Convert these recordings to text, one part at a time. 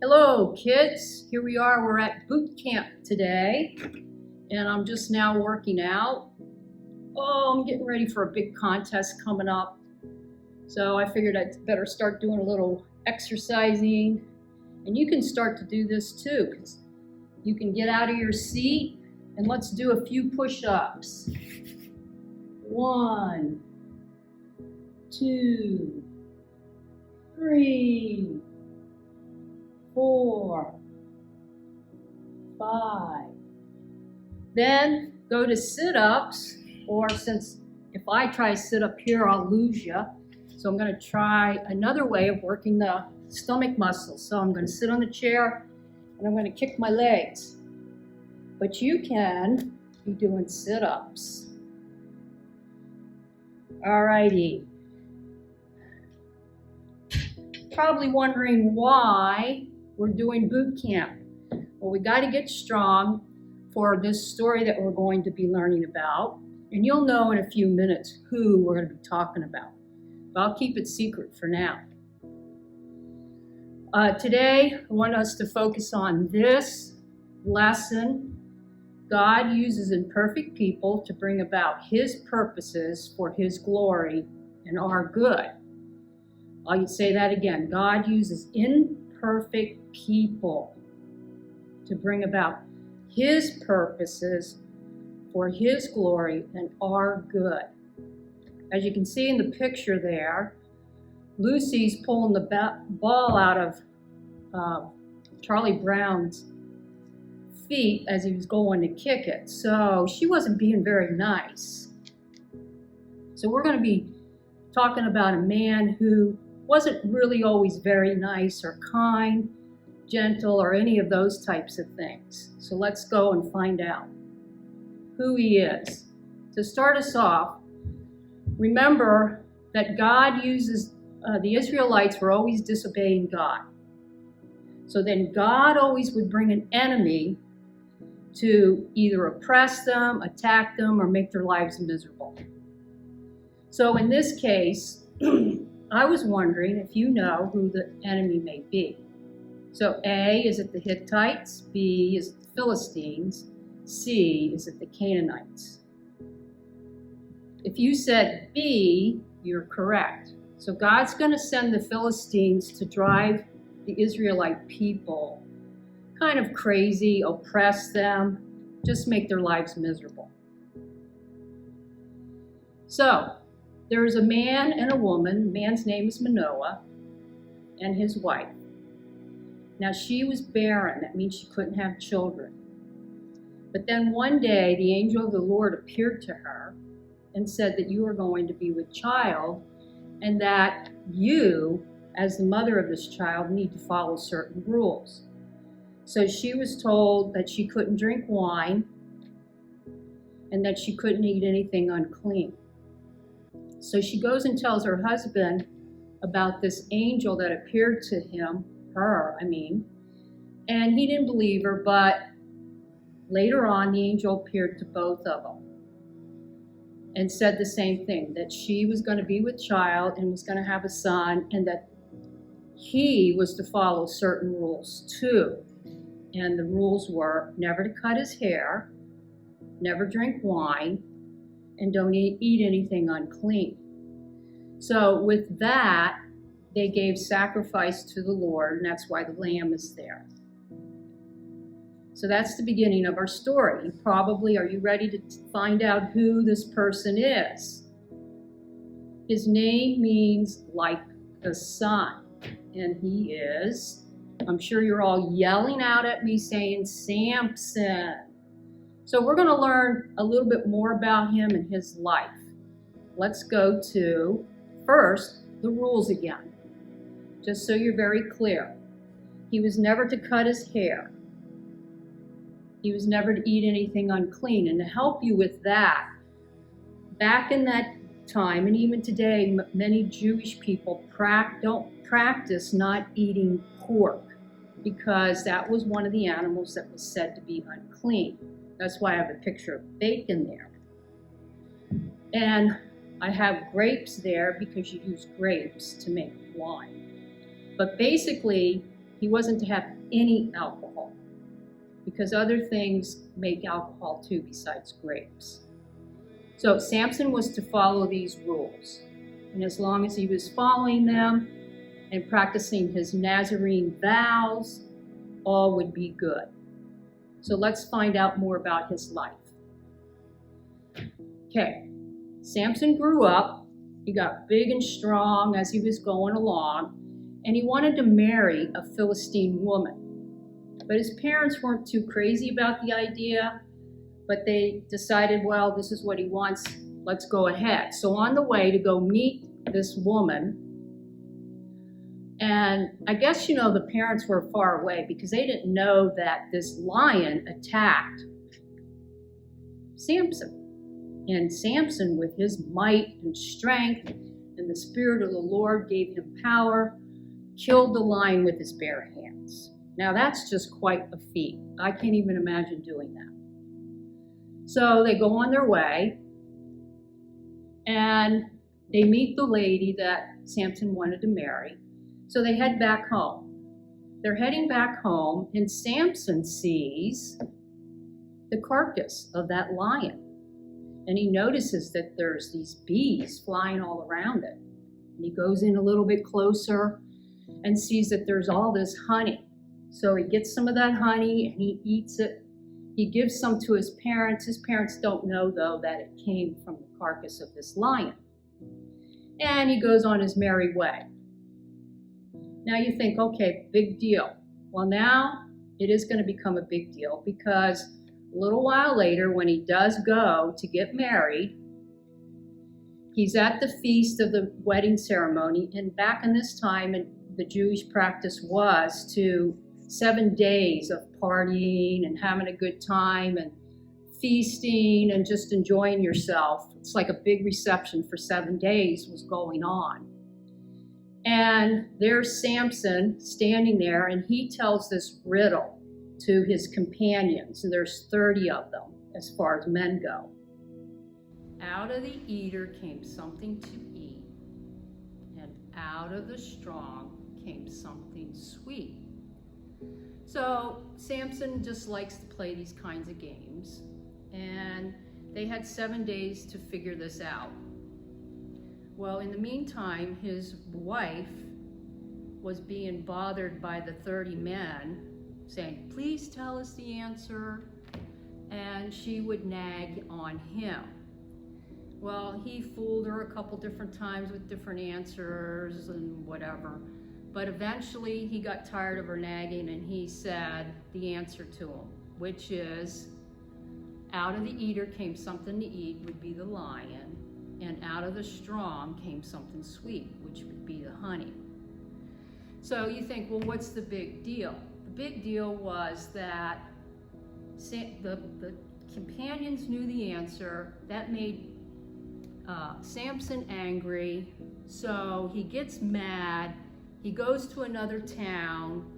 Hello kids, here we are, we're at boot camp today and I'm just now working out. I'm getting ready for a big contest coming up. So I figured I'd better start doing a little exercising, and you can start to do this too because you can get out of your seat and let's do a few push-ups. 1, 2, 3, 4, 5. Then go to sit-ups, or since if I try to sit up here, I'll lose you. So I'm going to try another way of working the stomach muscles. So I'm going to sit on the chair and I'm going to kick my legs. But you can be doing sit-ups. Alrighty. Probably wondering why we're doing boot camp. Well, we got to get strong for this story that we're going to be learning about. And you'll know in a few minutes who we're going to be talking about. But I'll keep it secret for now. Today, I want us to focus on this lesson. God uses imperfect people to bring about His purposes for His glory and our good. I'll say that again. God uses imperfect people to bring about His purposes for His glory and our good. As you can see in the picture there, Lucy's pulling the ball out of Charlie Brown's feet as he was going to kick it. So she wasn't being very nice. So we're going to be talking about a man who wasn't really always very nice or kind, gentle, or any of those types of things. So let's go and find out who he is. To start us off, remember that God uses, the Israelites were always disobeying God. So then God always would bring an enemy to either oppress them, attack them, or make their lives miserable. So in this case, I was wondering if you know who the enemy may be. So A, is it the Hittites? B, is it the Philistines? C, is it the Canaanites? If you said B, you're correct. So God's going to send the Philistines to drive the Israelite people kind of crazy, oppress them, just make their lives miserable. So there is a man and a woman. The man's name is Manoah, and his wife. Now she was barren. That means she couldn't have children. But then one day the angel of the Lord appeared to her and said that you are going to be with child, and that you, as the mother of this child, need to follow certain rules. So she was told that she couldn't drink wine and that she couldn't eat anything unclean. So she goes and tells her husband about this angel that appeared to her, and he didn't believe her, but later on the angel appeared to both of them and said the same thing, that she was going to be with child and was going to have a son, and that he was to follow certain rules too. And the rules were never to cut his hair, never drink wine, and don't eat anything unclean. So with that, they gave sacrifice to the Lord, and that's why the lamb is there. So that's the beginning of our story. And probably, are you ready to find out who this person is? His name means like the sun, and he is, I'm sure you're all yelling out at me saying Samson. So we're going to learn a little bit more about him and his life. Let's go to, first, the rules again, just so you're very clear. He was never to cut his hair. He was never to eat anything unclean. And to help you with that, back in that time, and even today, many Jewish people don't practice not eating pork, because that was one of the animals that was said to be unclean. That's why I have a picture of bacon there. And I have grapes there because you use grapes to make wine. But basically, He wasn't to have any alcohol, because other things make alcohol too besides grapes. So Samson was to follow these rules. And as long as he was following them and practicing his Nazarene vows, all would be good. So let's find out more about his life. Okay, Samson grew up. He got big and strong as he was going along, and he wanted to marry a Philistine woman. But his parents weren't too crazy about the idea, but they decided, well, this is what he wants, let's go ahead. So on the way to go meet this woman, and I guess, the parents were far away because they didn't know that this lion attacked Samson. And Samson, with his might and strength, and the Spirit of the Lord gave him power, killed the lion with his bare hands. Now that's just quite a feat. I can't even imagine doing that. So they go on their way, and they meet the lady that Samson wanted to marry. So they head back home. They're heading back home, and Samson sees the carcass of that lion. And he notices that there's these bees flying all around it. And he goes in a little bit closer and sees that there's all this honey. So he gets some of that honey and he eats it. He gives some to his parents. His parents don't know, though, that it came from the carcass of this lion. And he goes on his merry way. Now you think, okay, big deal. Well, now it is going to become a big deal, because a little while later, when he does go to get married, he's at the feast of the wedding ceremony. And back in this time, the Jewish practice was 7 days of partying and having a good time and feasting and just enjoying yourself. It's like a big reception for 7 days was going on. And there's Samson standing there, and he tells this riddle to his companions, and there's 30 of them as far as men go. Out of the eater came something to eat, and out of the strong came something sweet. So Samson just likes to play these kinds of games, and they had 7 days to figure this out. Well, in the meantime, his wife was being bothered by the 30 men saying, please tell us the answer, and she would nag on him. Well, he fooled her a couple different times with different answers and whatever, but eventually he got tired of her nagging, and he said the answer to him, which is, out of the eater came something to eat, would be the lion, and out of the strong came something sweet, which would be the honey. So you think, well, what's the big deal? The big deal was that the companions knew the answer. That made Samson angry, so he gets mad. He goes to another town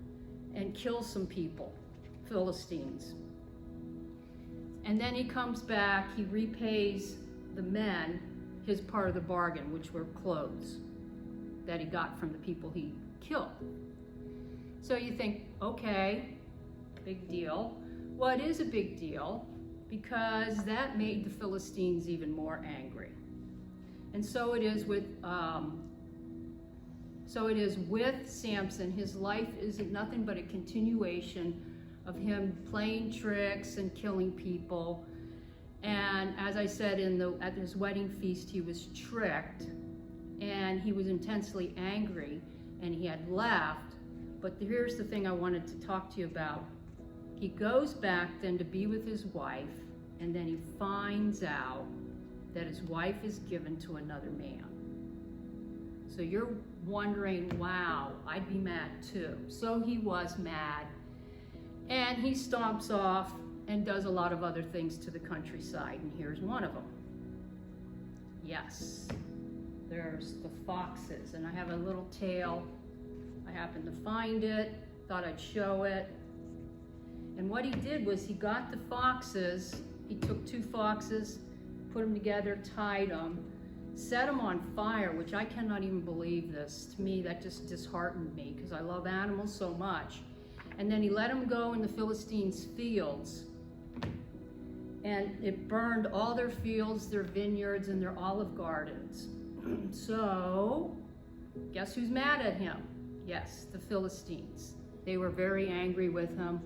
and kills some people, Philistines. And then he comes back, he repays the men his part of the bargain, which were clothes that he got from the people he killed. So you think, okay, big deal. Well, it is a big deal because that made the Philistines even more angry. And so it is with Samson. His life isn't nothing but a continuation of him playing tricks and killing people. And as I said, at his wedding feast, he was tricked, and he was intensely angry, and he had left. But here's the thing I wanted to talk to you about. He goes back then to be with his wife, and then he finds out that his wife is given to another man. So you're wondering, wow, I'd be mad too. So he was mad, and he stomps off and does a lot of other things to the countryside, and here's one of them. Yes, there's the foxes, and I have a little tale. I happened to find it, thought I'd show it. And what he did was he got the foxes, he took 2 foxes, put them together, tied them, set him on fire, which I cannot even believe this. To me, that just disheartened me because I love animals so much. And then he let him go in the Philistines' fields. And it burned all their fields, their vineyards, and their olive gardens. So, guess who's mad at him? Yes, the Philistines. They were very angry with him.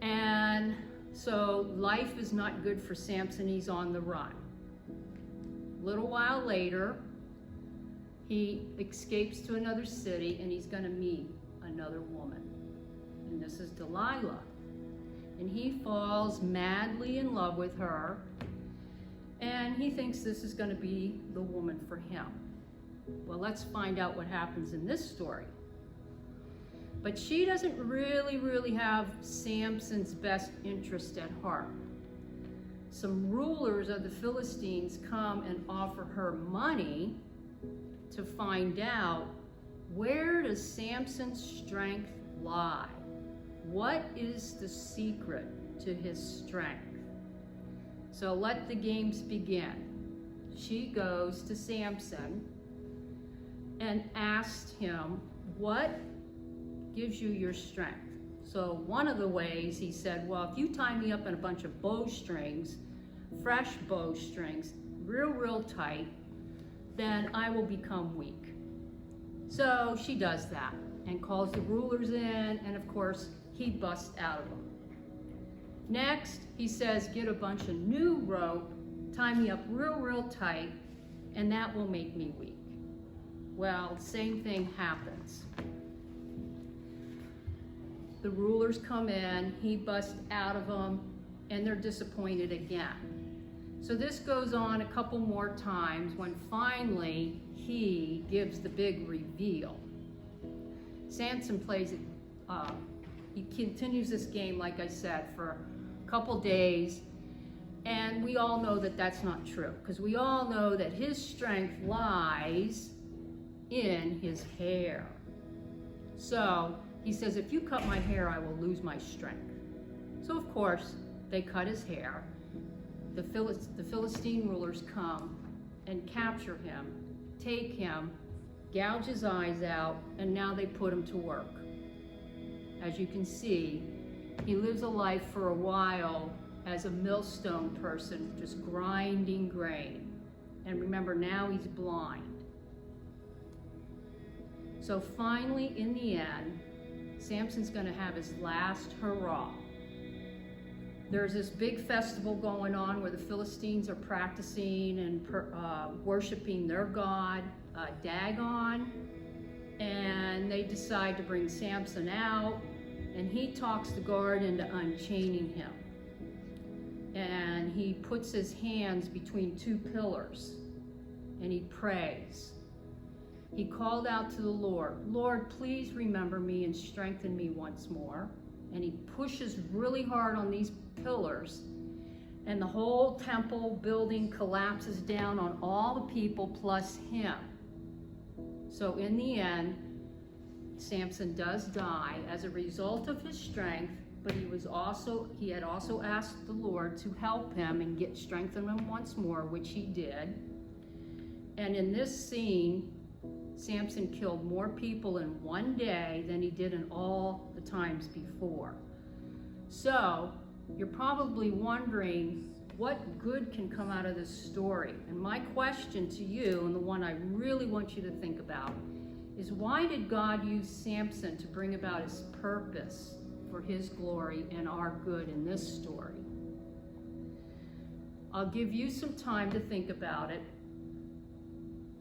And so life is not good for Samson. He's on the run. A little while later, he escapes to another city and he's going to meet another woman. And this is Delilah. And he falls madly in love with her. And he thinks this is going to be the woman for him. Well, let's find out what happens in this story. But she doesn't really have Samson's best interest at heart. Some rulers of the Philistines come and offer her money to find out, where does Samson's strength lie? What is the secret to his strength? So let the games begin. She goes to Samson and asked him, what gives you your strength? So one of the ways he said, well, if you tie me up in a bunch of bowstrings, fresh bowstrings, real tight, then I will become weak. So she does that and calls the rulers in, and of course, he busts out of them. Next, he says, get a bunch of new rope, tie me up real tight, and that will make me weak. Well, same thing happens. The rulers come in, he busts out of them, and they're disappointed again. So this goes on a couple more times when finally he gives the big reveal. Samson plays it, he continues this game, like I said, for a couple days, and we all know that that's not true, because we all know that his strength lies in his hair. So he says, if you cut my hair, I will lose my strength. So of course, they cut his hair. The Philistine rulers come and capture him, take him, gouge his eyes out, and now they put him to work. As you can see, he lives a life for a while as a millstone person, just grinding grain. And remember, now he's blind. So finally, in the end, Samson's going to have his last hurrah. There's this big festival going on where the Philistines are practicing and worshiping their god, Dagon. And they decide to bring Samson out, and he talks the guard into unchaining him. And he puts his hands between two pillars, and he prays. He called out to the Lord, Lord, please remember me and strengthen me once more. And he pushes really hard on these pillars, and the whole temple building collapses down on all the people plus him. So in the end, Samson does die as a result of his strength, but he had also asked the Lord to help him and strengthen him once more, which he did. And in this scene, Samson killed more people in one day than he did in all the times before. So you're probably wondering, what good can come out of this story? And my question to you, and the one I really want you to think about, is why did God use Samson to bring about his purpose for his glory and our good in this story? I'll give you some time to think about it,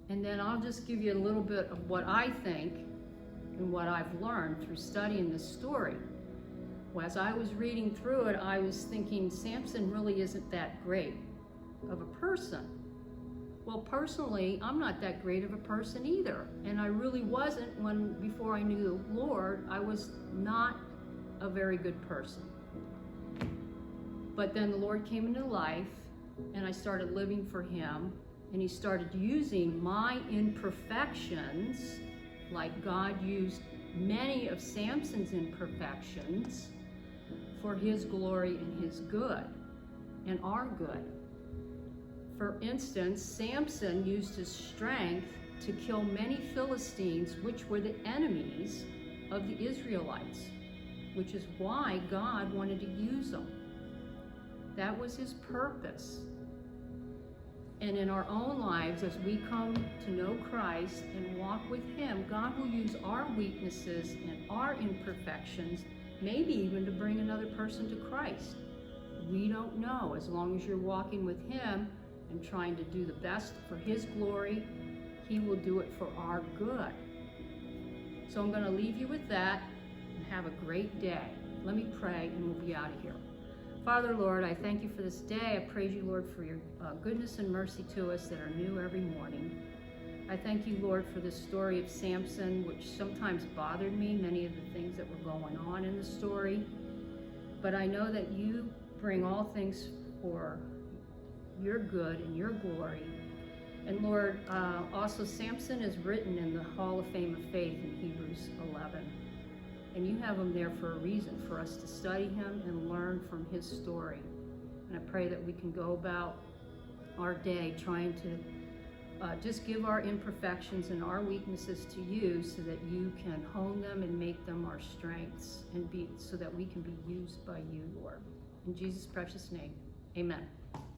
and then I'll just give you a little bit of what I think and what I've learned through studying this story. As I was reading through it, I was thinking Samson really isn't that great of a person. Well, personally, I'm not that great of a person either. And I really wasn't before I knew the Lord, I was not a very good person. But then the Lord came into life, and I started living for him, and he started using my imperfections, like God used many of Samson's imperfections, for his glory and his good, and our good. For instance, Samson used his strength to kill many Philistines, which were the enemies of the Israelites, which is why God wanted to use them. That was his purpose. And in our own lives, as we come to know Christ and walk with him, God will use our weaknesses and our imperfections, maybe even to bring another person to Christ. We don't know. As long as you're walking with him and trying to do the best for his glory, he will do it for our good. So I'm going to leave you with that, and have a great day. Let me pray and we'll be out of here. Father, Lord, I thank you for this day. I praise you, Lord, for your goodness and mercy to us that are new every morning. I thank you, Lord, for the story of Samson, which sometimes bothered me, many of the things that were going on in the story. But I know that you bring all things for your good and your glory. And Lord, also Samson is written in the Hall of Fame of Faith in Hebrews 11. And you have him there for a reason, for us to study him and learn from his story. And I pray that we can go about our day trying to just give our imperfections and our weaknesses to you, so that you can hone them and make them our strengths, and so that we can be used by you, Lord. In Jesus' precious name, amen.